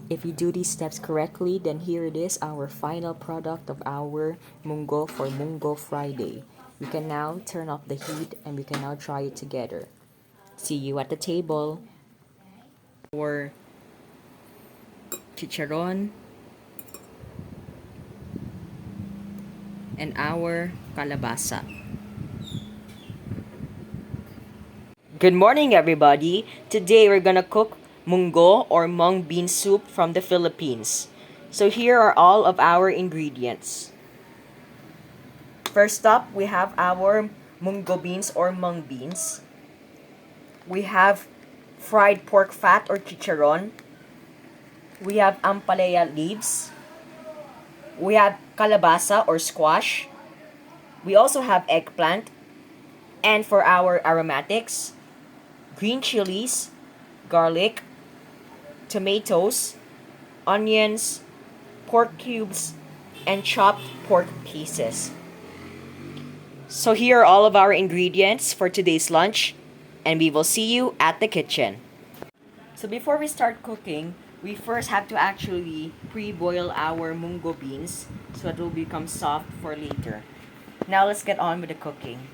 If you do these steps correctly, then here it is, our final product of our Munggo for Munggo Friday. We can now turn off the heat and we can now try it together. See you at the table. Our chicharon and our kalabasa. Good morning, everybody. Today we're gonna cook munggo or mung bean soup from the Philippines. So here are all of our ingredients. First up, we have our munggo beans or mung beans. We have fried pork fat or chicharon. We have ampalaya leaves. We have kalabasa or squash. We also have eggplant. And for our aromatics, green chilies, garlic, tomatoes, onions, pork cubes, and chopped pork pieces. So here are all of our ingredients for today's lunch, and we will see you at the kitchen. So before we start cooking, we first have to actually pre-boil our munggo beans so it will become soft for later. Now let's get on with the cooking.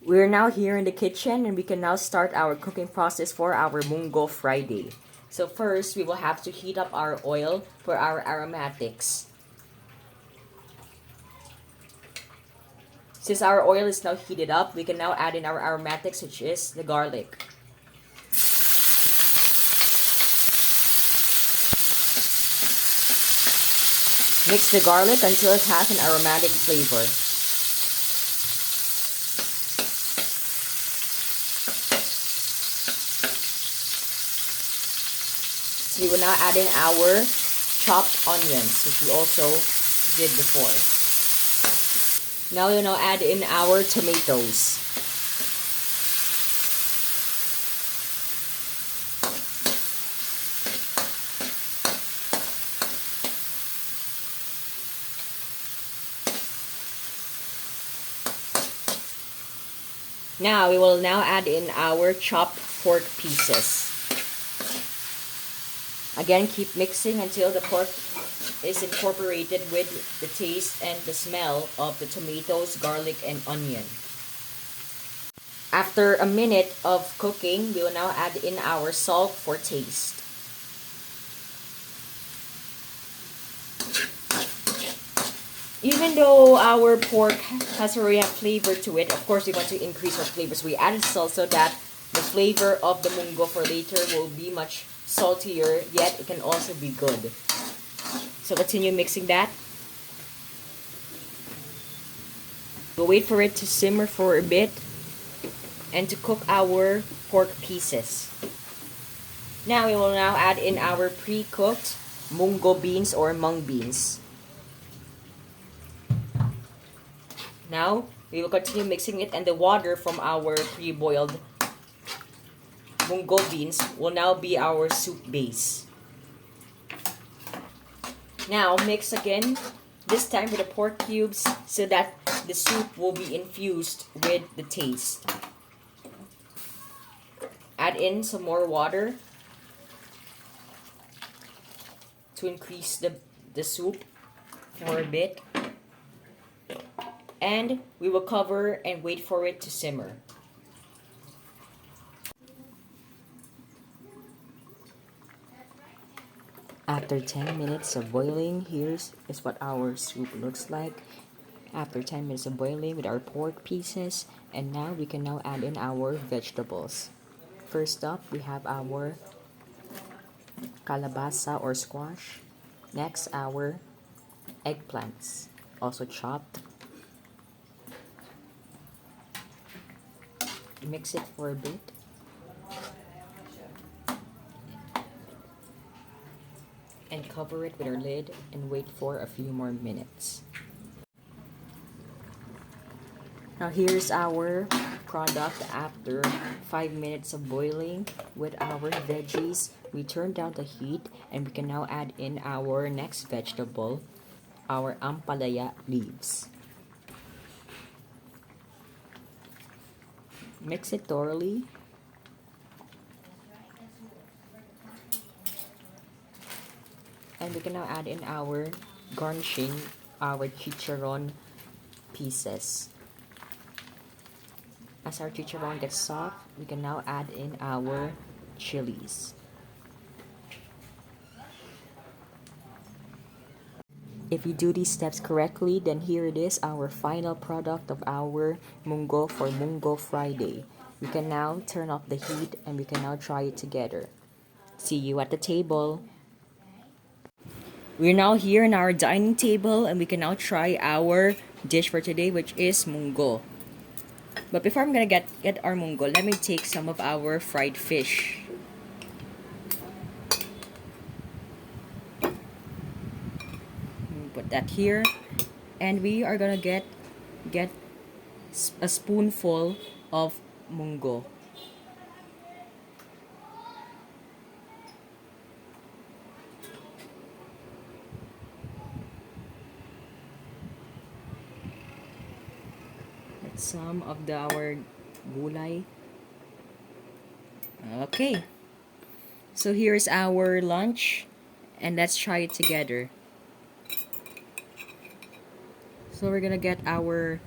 We're now here in the kitchen and we can now start our cooking process for our Munggo Friday. So first, we will have to heat up our oil for our aromatics. Since our oil is now heated up, we can now add in our aromatics, which is the garlic. Mix the garlic until it has an aromatic flavor. So we will now add in our chopped onions, which we also did before. Now we will now add in our tomatoes. Now we will now add in our chopped pork pieces. Again, keep mixing until the pork is incorporated with the taste and the smell of the tomatoes, garlic, and onion. After a minute of cooking, we will now add in our salt for taste. Even though our pork has already a flavor to it, of course we want to increase our flavors. We added salt so that the flavor of the munggo for later will be much saltier, yet it can also be good. So continue mixing that. We'll wait for it to simmer for a bit and to cook our pork pieces. Now we will now add in our pre-cooked munggo beans or mung beans. Now we will continue mixing it, and the water from our pre-boiled munggo beans will now be our soup base. Now mix again, this time with the pork cubes so that the soup will be infused with the taste. Add in some more water to increase the soup for a bit. And we will cover and wait for it to simmer. After 10 minutes of boiling, here's what our soup looks like. After 10 minutes of boiling with our pork pieces, and now we can now add in our vegetables. First up, we have our kalabasa or squash. Next, our eggplants, also chopped. Mix it for a bit. And cover it with our lid and wait for a few more minutes. Now here's our product after 5 minutes of boiling with our veggies. We turn down the heat and we can now add in our next vegetable, our ampalaya leaves. Mix it thoroughly. And we can now add in our garnishing, our chicharon pieces. As our chicharon gets soft, we can now add in our chilies. If you do these steps correctly, then here it is, our final product of our munggo for Munggo Friday. We can now turn off the heat and we can now try it together. See you at the table. We're now here in our dining table and we can now try our dish for today, which is munggo. But before I'm gonna get our munggo, let me take some of our fried fish. Put that here, and we are gonna get a spoonful of munggo. Get some of our gulay. Okay, so here's our lunch, and let's try it together. So we're gonna get our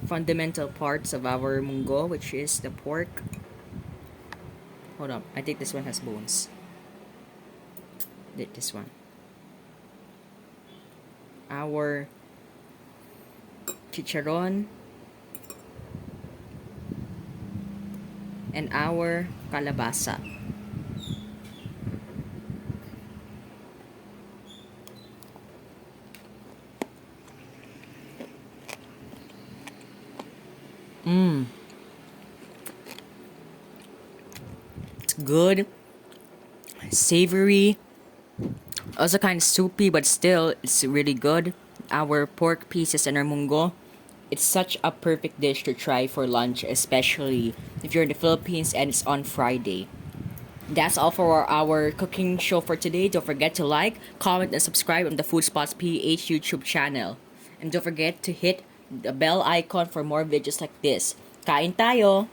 fundamental parts of our munggo, which is the pork. Hold on, I think this one has bones. This one. Our chicharon. And our kalabasa. It's good, savory, also kind of soupy, but still it's really good. Our pork pieces and our munggo, it's such a perfect dish to try for lunch, especially if you're in the Philippines and it's on Friday. That's all for our cooking show for today. Don't forget to like, comment, and subscribe on the Food Spots PH YouTube channel. And don't forget to hit the bell icon for more videos like this. Kain tayo!